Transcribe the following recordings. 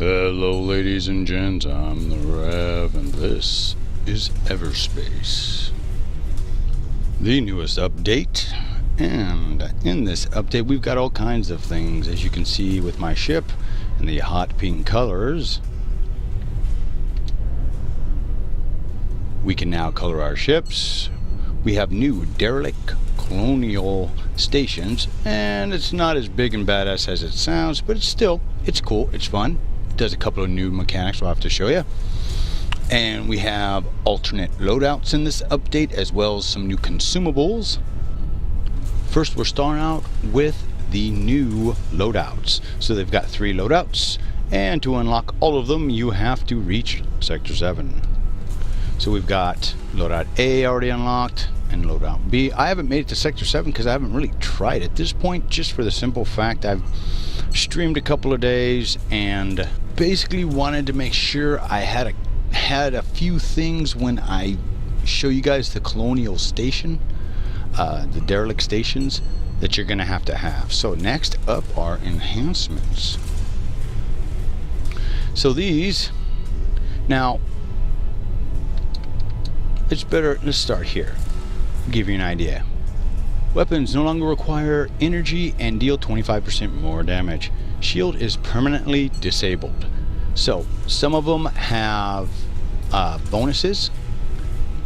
Hello ladies and gents, I'm the Rev and this is Everspace, the newest update. And in this update we've got all kinds of things, as you can see with my ship in the hot pink colors. We can now color our ships. We have new Derelict Colonial stations, and it's not as big and badass as it sounds, but it's cool, it's fun. It does a couple of new mechanics I'll have to show you. And we have alternate loadouts in this update, as well as some new consumables. First, we're starting out with the new loadouts. So they've got 3 loadouts, and to unlock all of them you have to reach Sector 7. So we've got loadout A already unlocked and loadout B. I haven't made it to Sector 7 because I haven't really tried at this point, just for the simple fact I've streamed a couple of days and basically wanted to make sure I had a few things when I show you guys the Colonial station, the derelict stations, that you're gonna have to have. So next up are enhancements. So these, now it's better, let's start here, give you an idea. Weapons no longer require energy and deal 25% more damage. Shield is permanently disabled. So some of them have bonuses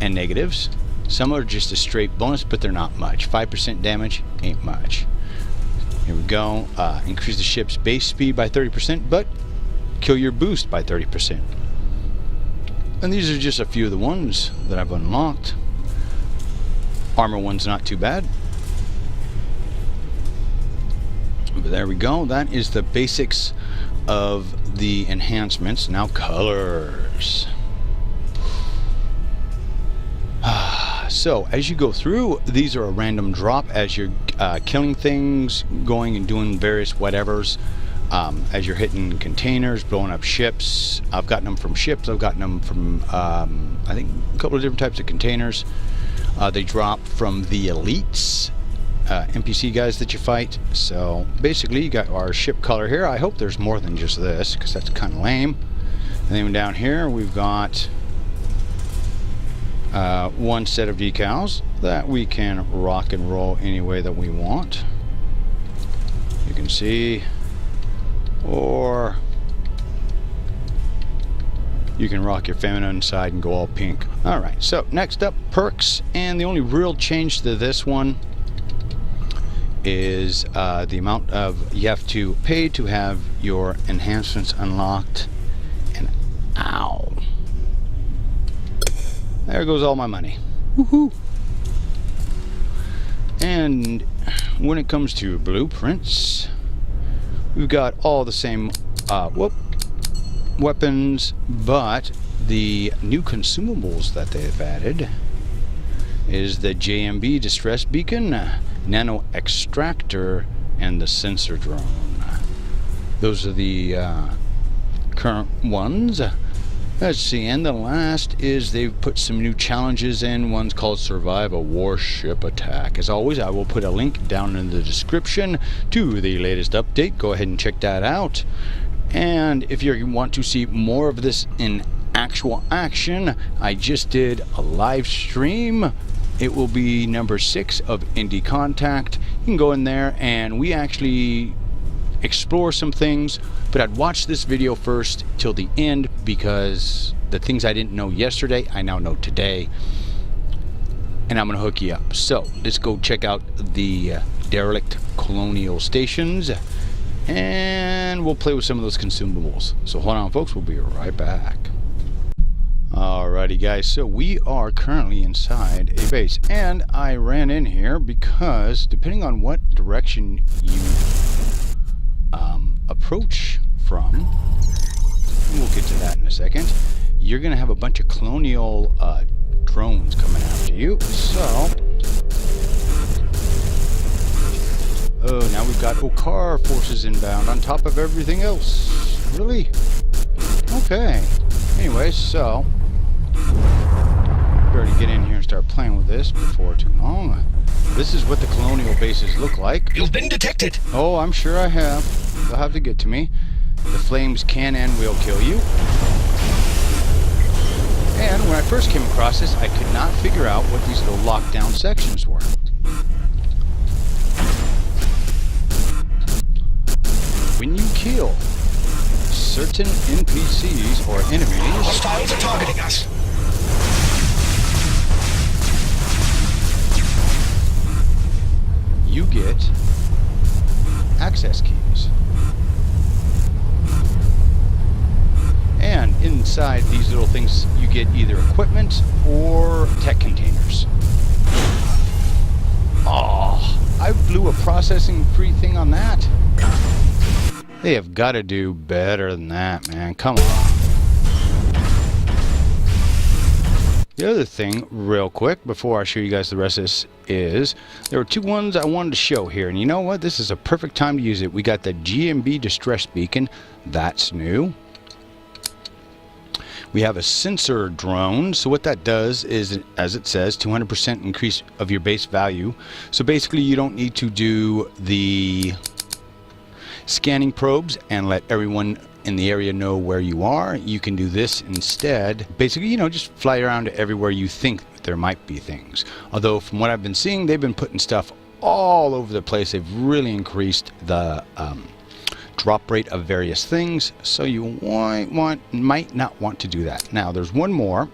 and negatives. Some are just a straight bonus, but they're not much. 5% damage ain't much. Here we go. Increase the ship's base speed by 30%, but kill your boost by 30%. And these are just a few of the ones that I've unlocked. Armor one's not too bad. But there we go. That is the basics of the enhancements. Now colors. So as you go through, these are a random drop as you're killing things, going and doing various whatevers. As you're hitting containers, blowing up ships. I've gotten them from ships, I've gotten them from I think a couple of different types of containers. They drop from the elites, NPC guys that you fight. So basically you got our ship color here. I hope there's more than just this, because that's kind of lame. And then down here we've got one set of decals that we can rock and roll any way that we want. You can see, or you can rock your feminine side and go all pink. Alright, so next up, perks. And the only real change to this one is the amount of you have to pay to have your enhancements unlocked. And ow, there goes all my money. Woohoo! And when it comes to blueprints, we've got all the same weapons, but the new consumables that they've added is the JMB distress beacon, nano extractor, and the sensor drone. Those are the current ones. Let's see, and the last is they've put some new challenges in. One's called Survive a Warship Attack. As always, I will put a link down in the description to the latest update. Go ahead and check that out. And if you want to see more of this in actual action, I just did a live stream. It will be number 6 of Indie Contact. You can go in there and we actually explore some things, but I'd watch this video first till the end, because the things I didn't know yesterday I now know today, and I'm gonna hook you up. So let's go check out the Derelict Colonial stations, and we'll play with some of those consumables. So hold on folks, we'll be right back. Alrighty guys, so we are currently inside a base, and I ran in here because depending on what direction you approach from, and we'll get to that in a second, you're gonna have a bunch of colonial drones coming after you. So now we've got Okar forces inbound on top of everything else. Really? Okay. Anyway, so better to get in here and start playing with this before too long. This is what the colonial bases look like. You've been detected. Oh, I'm sure I have. They'll have to get to me. The flames can and will kill you. And when I first came across this, I could not figure out what these little lockdown sections were. When you kill certain NPCs or enemies, hostiles are targeting us. you get access keys. And inside these little things, you get either equipment or tech containers. Oh, I blew a processing free thing on that. They have got to do better than that, man. Come on. The other thing, real quick, before I show you guys the rest of this, is there were two ones I wanted to show here. And you know what? This is a perfect time to use it. We got the GMB distress beacon. That's new. We have a sensor drone. So what that does is, as it says, 200% increase of your base value. So basically you don't need to do the scanning probes and let everyone in the area know where you are. You can do this instead. Basically, you know, just fly around to everywhere you think there might be things. Although from what I've been seeing, they've been putting stuff all over the place. They've really increased the drop rate of various things, so you might not want to do that. Now there's one more,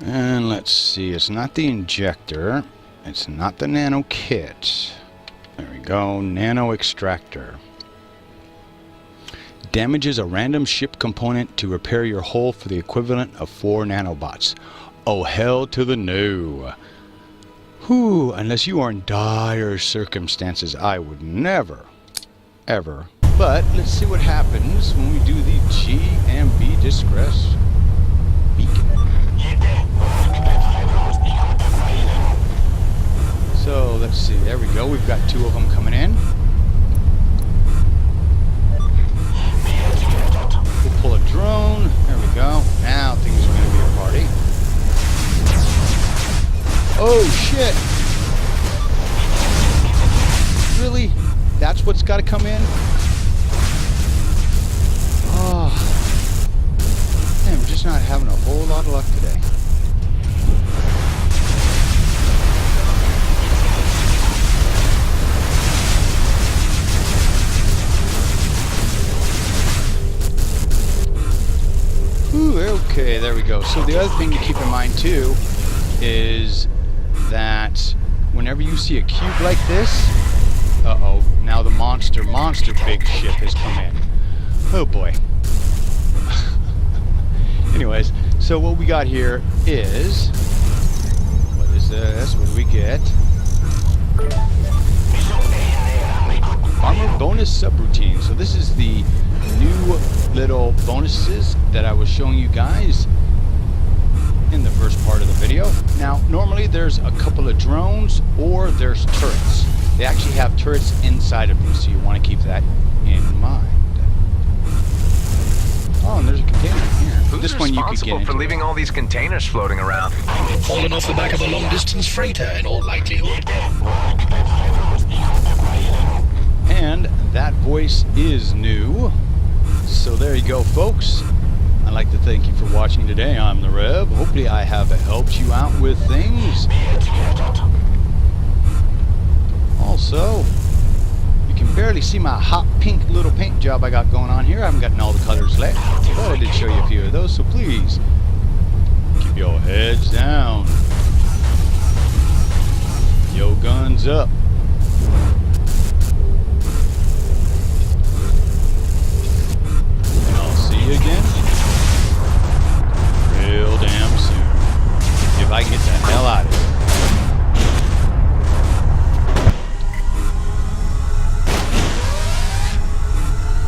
and let's see, it's not the injector, it's not the nano kit. There we go, nano extractor. Damages a random ship component to repair your hull for the equivalent of 4 nanobots. Oh, hell to the no. Whew, unless you are in dire circumstances, I would never, ever. But let's see what happens when we do the GMB distress beacon. So let's see, there we go. We've got 2 of them coming in. We'll pull a drone. There we go. Now things are going to be a party. Oh shit! Really? That's what's got to come in? Oh, I'm just not having a whole lot of luck today. Ooh, okay, there we go. So the other thing to keep in mind too is that whenever you see a cube like this, uh-oh, now the monster big ship has come in. Oh boy. Anyways, so what we got here is, what is this? What do we get? Armor bonus subroutine. So this is the new little bonuses that I was showing you guys in the first part of the video. Now, normally there's a couple of drones or there's turrets. They actually have turrets inside of them, so you want to keep that in mind. Oh, and there's a container in here. Who's this one you could get into. for leaving all these containers floating around? Fallen off the back of a long-distance freighter, in all likelihood. And that voice is new. So there you go, folks. I'd like to thank you for watching today. I'm the Rev. Hopefully I have helped you out with things. Also, you can barely see my hot pink little paint job I got going on here. I haven't gotten all the colors left, but I did show you a few of those, so please keep your heads down. Yo, guns up. And I'll see you again real damn soon, if I can get the hell out of here.